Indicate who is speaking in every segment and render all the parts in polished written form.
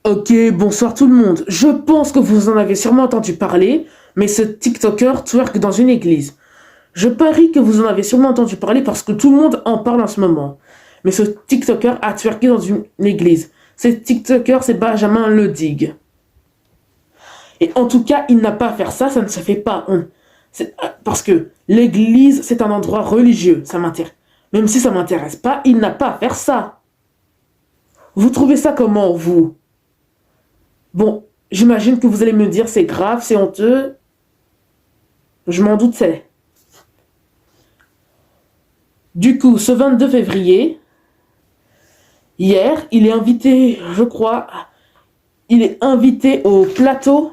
Speaker 1: Ok, bonsoir tout le monde. Je pense que vous en avez sûrement entendu parler, mais ce TikToker twerk dans une église. Je parie que vous en avez sûrement entendu parler parce que tout le monde en parle en ce moment. Mais ce TikToker a twerké dans une église. Ce TikToker, c'est Benjamin Ledig. Et en tout cas, il n'a pas à faire ça, ça ne se fait pas. Parce que l'église, c'est un endroit religieux, ça m'intéresse. Même si ça m'intéresse pas, il n'a pas à faire ça. Vous trouvez ça comment, vous? Bon, j'imagine que vous allez me dire c'est grave, c'est honteux. Je m'en doutais. Du coup, ce 22 février, hier, il est invité, je crois, il est invité au plateau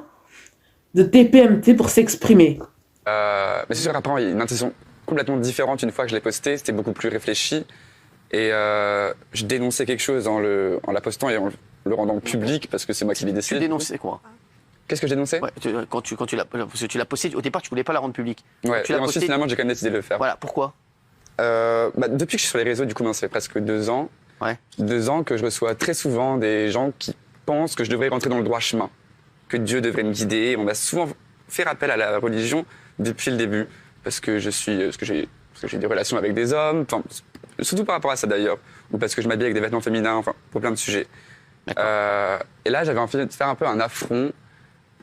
Speaker 1: de TPMT pour s'exprimer.
Speaker 2: Mais c'est sûr, après, il y a une intention complètement différente une fois que je l'ai posté. C'était beaucoup plus réfléchi. Et je dénonçais quelque chose en la postant et en le rendant public parce que c'est moi qui l'ai décidé.
Speaker 3: Tu dénonçais quoi?
Speaker 2: Qu'est-ce que je dénonçais?
Speaker 3: Ouais, quand tu l'as, parce que tu l'as posté, au départ tu voulais pas la rendre publique.
Speaker 2: Ouais,
Speaker 3: Tu
Speaker 2: et
Speaker 3: l'as
Speaker 2: ensuite
Speaker 3: posté,
Speaker 2: finalement j'ai quand même décidé de le faire.
Speaker 3: voilà, pourquoi?
Speaker 2: Depuis que je suis sur les réseaux, du coup, ça fait presque 2 ans.
Speaker 3: Ouais.
Speaker 2: 2 ans que je reçois très souvent des gens qui pensent que je devrais rentrer dans le droit chemin, que Dieu devrait me guider. On m'a souvent fait appel à la religion depuis le début, parce que j'ai des relations avec des hommes, enfin, surtout par rapport à ça d'ailleurs, ou parce que je m'habille avec des vêtements féminins, enfin, pour plein de sujets. Et là, j'avais envie de faire un peu un affront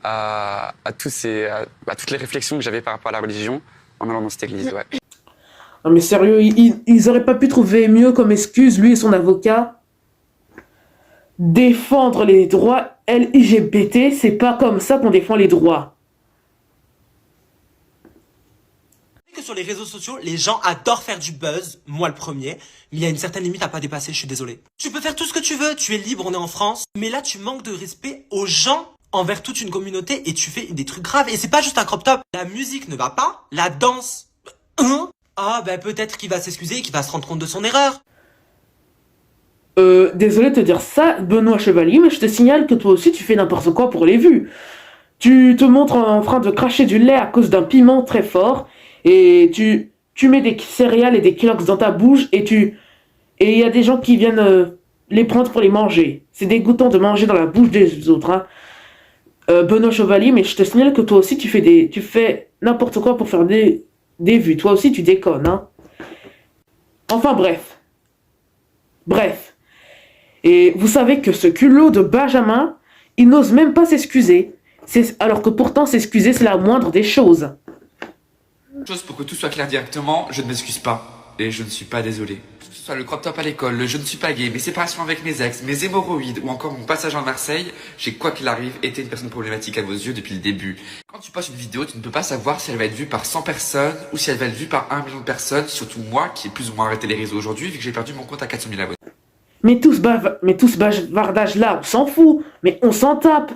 Speaker 2: à toutes les réflexions que j'avais par rapport à la religion en allant dans cette église. Ouais.
Speaker 1: Non mais sérieux, ils auraient pas pu trouver mieux comme excuse, lui et son avocat. Défendre les droits LGBT, c'est pas comme ça qu'on défend les droits.
Speaker 4: Que sur les réseaux sociaux, les gens adorent faire du buzz, moi le premier, mais il y a une certaine limite à pas dépasser, je suis désolé. Tu peux faire tout ce que tu veux, tu es libre, on est en France, mais là tu manques de respect aux gens envers toute une communauté et tu fais des trucs graves. Et c'est pas juste un crop top, la musique ne va pas, la danse, ah ben peut-être qu'il va s'excuser, qu'il va se rendre compte de son erreur.
Speaker 1: Désolé de te dire ça, Benoît Chevalier, mais je te signale que toi aussi tu fais n'importe quoi pour les vues. Tu te montres en train de cracher du lait à cause d'un piment très fort, et tu mets des céréales et des cloques dans ta bouche, et il y a des gens qui viennent les prendre pour les manger. C'est dégoûtant de manger dans la bouche des autres, hein. Benoît Chevalier, mais je te signale que toi aussi tu fais n'importe quoi pour faire des vues. Toi aussi tu déconnes, hein. Enfin bref. Et vous savez que ce culot de Benjamin, il n'ose même pas s'excuser. Alors que pourtant s'excuser c'est la moindre des choses.
Speaker 5: Chose pour que tout soit clair directement, je ne m'excuse pas. Et je ne suis pas désolé. Que ce soit le crop top à l'école, le je ne suis pas gay, mes séparations avec mes ex, mes hémorroïdes ou encore mon passage en Marseille, j'ai quoi qu'il arrive été une personne problématique à vos yeux depuis le début. Quand tu postes une vidéo, tu ne peux pas savoir si elle va être vue par 100 personnes ou si elle va être vue par 1 million de personnes, surtout moi qui ai plus ou moins arrêté les réseaux aujourd'hui vu que j'ai perdu mon compte à 400 000 abonnés.
Speaker 1: Mais tout ce bavardage là, on s'en fout. Mais on s'en tape.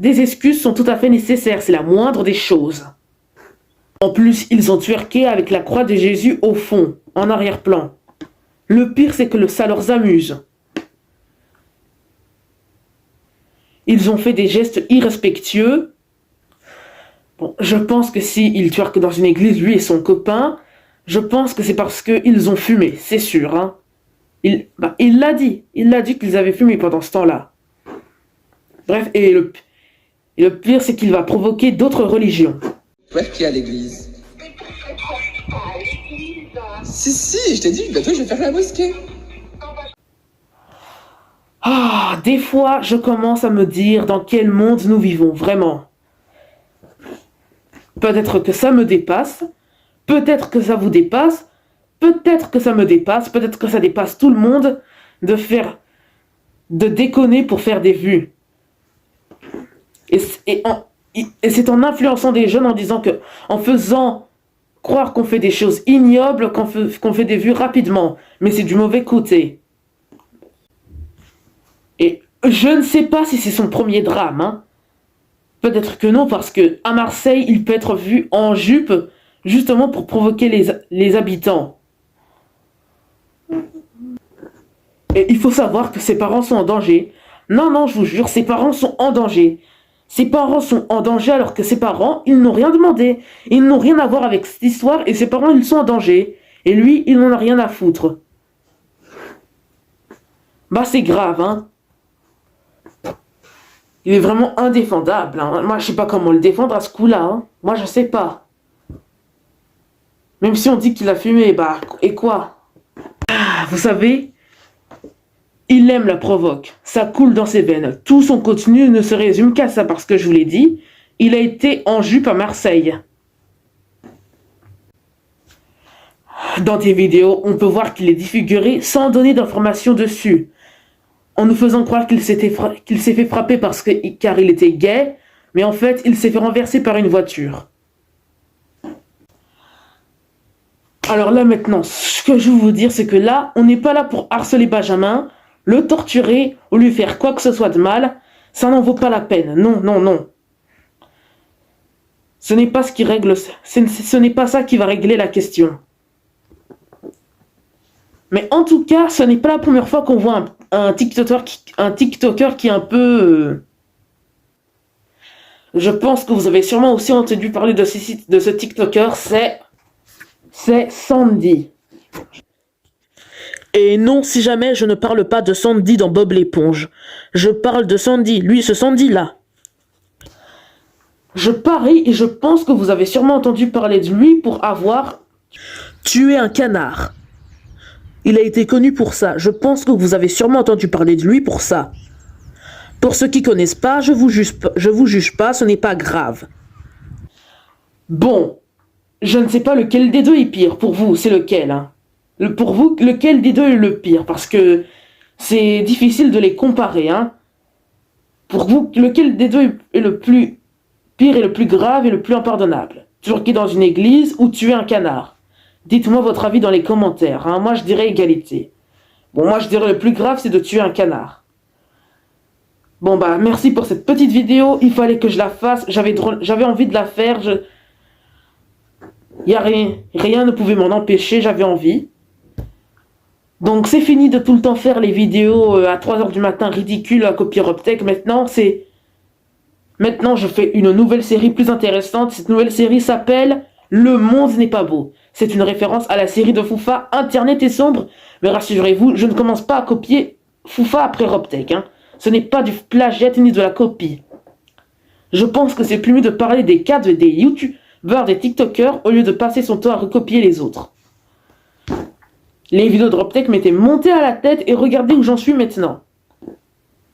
Speaker 1: Des excuses sont tout à fait nécessaires, c'est la moindre des choses. En plus, ils ont twerké avec la croix de Jésus au fond, en arrière-plan. Le pire, c'est que ça leur amuse. Ils ont fait des gestes irrespectueux. Bon, je pense que s'ils twerkent dans une église, lui et son copain, je pense que c'est parce qu'ils ont fumé, c'est sûr, hein. Il l'a dit qu'ils avaient fumé pendant ce temps-là. Bref, et le pire, c'est qu'il va provoquer d'autres religions.
Speaker 6: Twerker à l'église. Si, je t'ai dit, bientôt je vais faire la mosquée.
Speaker 1: Ah, des fois, je commence à me dire dans quel monde nous vivons, vraiment. Peut-être que ça me dépasse, peut-être que ça vous dépasse, peut-être que ça me dépasse, peut-être que ça dépasse tout le monde de déconner pour faire des vues. Et c'est en influençant des jeunes en disant que, en faisant croire qu'on fait des choses ignobles, qu'on fait des vues rapidement. Mais c'est du mauvais côté. Et je ne sais pas si c'est son premier drame, hein. Peut-être que non, parce que à Marseille, il peut être vu en jupe, justement pour provoquer les habitants. Et il faut savoir que ses parents sont en danger. Non, je vous jure, ses parents sont en danger. Ses parents sont en danger alors que ses parents, ils n'ont rien demandé. Ils n'ont rien à voir avec cette histoire et ses parents, ils sont en danger. Et lui, il n'en a rien à foutre. Bah c'est grave, hein. Il est vraiment indéfendable. Hein. Moi, je sais pas comment le défendre à ce coup-là. Hein. Moi, je sais pas. Même si on dit qu'il a fumé, bah, et quoi? Vous savez, il aime la provoque. Ça coule dans ses veines. Tout son contenu ne se résume qu'à ça parce que je vous l'ai dit, il a été en jupe à Marseille. Dans tes vidéos, on peut voir qu'il est défiguré sans donner d'informations dessus. En nous faisant croire qu'il s'est fait frapper car il était gay, mais en fait, il s'est fait renverser par une voiture. Alors là maintenant, ce que je veux vous dire, c'est que là, on n'est pas là pour harceler Benjamin, le torturer ou lui faire quoi que ce soit de mal. Ça n'en vaut pas la peine. Non, non, non. Ce n'est pas ce n'est pas ça qui va régler la question. Mais en tout cas, ce n'est pas la première fois qu'on voit un TikToker qui est un peu... Je pense que vous avez sûrement aussi entendu parler de ce TikToker, c'est Sandy. Et non, si jamais je ne parle pas de Sandy dans Bob l'éponge. Je parle de Sandy, lui, ce Sandy-là. Je parie et je pense que vous avez sûrement entendu parler de lui pour avoir tué un canard. Il a été connu pour ça. Je pense que vous avez sûrement entendu parler de lui pour ça. Pour ceux qui connaissent pas, je vous juge pas, ce n'est pas grave. Bon, je ne sais pas lequel des deux est pire. Pour vous, c'est lequel, hein? Pour vous, lequel des deux est le pire? Parce que c'est difficile de les comparer, hein. Pour vous, lequel des deux est le plus pire et le plus grave et le plus impardonnable? Turquer dans une église ou tuer un canard? Dites-moi votre avis dans les commentaires, hein. Moi, je dirais égalité. Bon, moi, je dirais le plus grave, c'est de tuer un canard. Bon, bah, merci pour cette petite vidéo. Il fallait que je la fasse. J'avais envie de la faire. Rien ne pouvait m'en empêcher. J'avais envie. Donc, c'est fini de tout le temps faire les vidéos à 3h du matin ridicules à copier Robtech. Maintenant, je fais une nouvelle série plus intéressante. Cette nouvelle série s'appelle Le monde n'est pas beau. C'est une référence à la série de Foufa, Internet est sombre. Mais rassurez-vous, je ne commence pas à copier Foufa après Robtech. Hein. Ce n'est pas du plagiat ni de la copie. Je pense que c'est plus mieux de parler des cas des youtubeurs, des tiktokers, au lieu de passer son temps à recopier les autres. Les vidéos de Robtech m'étaient montées à la tête et regardez où j'en suis maintenant.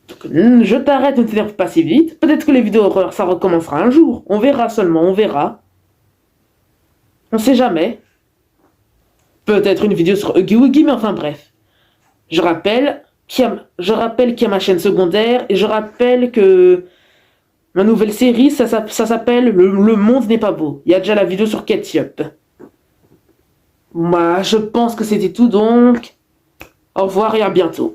Speaker 1: Donc, je t'arrête, ne t'énerve pas si vite. Peut-être que les vidéos horreurs, ça recommencera un jour. On verra seulement, on verra. On sait jamais. Peut-être une vidéo sur Huggy Wuggy, mais enfin bref. Je rappelle qu'il y a ma chaîne secondaire et je rappelle que ma nouvelle série, ça s'appelle Le monde n'est pas beau. Il y a déjà la vidéo sur Ketchup. Moi, je pense que c'était tout donc. Au revoir et à bientôt.